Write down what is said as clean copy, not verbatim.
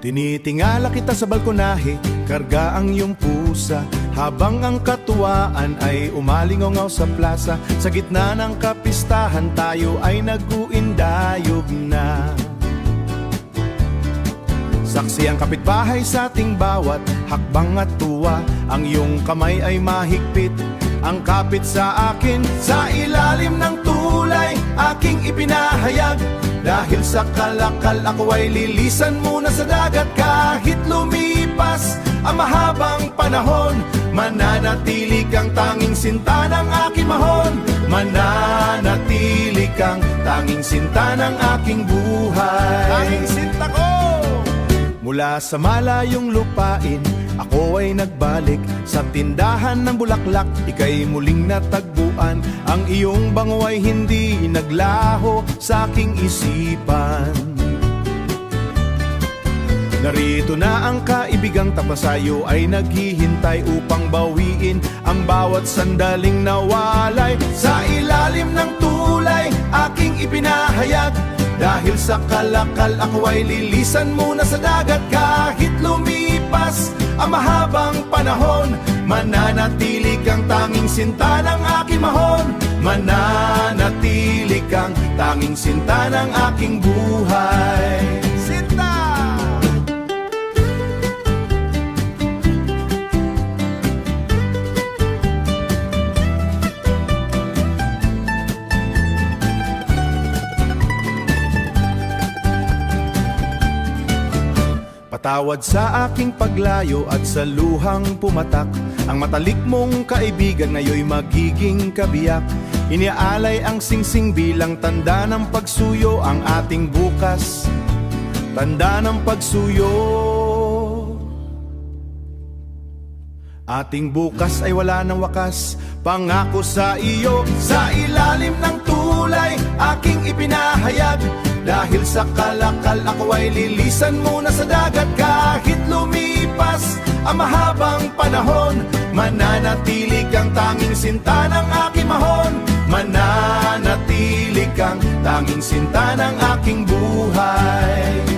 Tinitingala kita sa balkonahe, karga ang iyong pusa, habang ang katuwaan ay umalingongaw sa plaza. Sa gitna ng kapistahan tayo ay nag-uindayog na. Saksi ang kapitbahay sa ating bawat hakbang at tuwa. Ang iyong kamay ay mahigpit, ang kapit sa akin. Sa ilalim ng tulay aking ipinahayag, dahil sa kalakal ako ay lilisan muna sa dagat. Kahit lumipas ang mahabang panahon, mananatili kang tanging sinta ng aking mahon. Mananatili kang tanging sinta ng aking buhay. Tanging sinta ko! Mula sa malayong lupain, ako ay nagbalik sa tindahan ng bulaklak. Ika'y muling natagpuan, ang iyong bango ay hindi naglaho sa aking isipan. Narito na ang kaibigang tapasayo ay naghihintay upang bawiin ang bawat sandaling nawalay. Sa ilalim ng tulay aking ipinahayag, dahil sa kalakal ako ay lilisan muna sa dagat. Kahit lumipas ang mahabang panahon, mananatili kang tanging sinta ng aking mahon. Mananatili kang tanging sinta ng aking buhay. Sinta! Patawad sa aking paglayo at sa luhang pumatak, ang matalik mong kaibigan ngayon'y magiging kabiyak. Iniaalay ang singsing bilang tanda ng pagsuyo, ang ating bukas, tanda ng pagsuyo. Ating bukas ay wala ng wakas, pangako sa iyo. Sa ilalim ng tulay aking ipinahayag, dahil sa kalakal ako ay lilisan muna sa dagat. Kahit lumipas ang mahabang panahon, mananatili kang tanging sinta ng aking mahon. Mananatili kang tanging sinta ng aking buhay.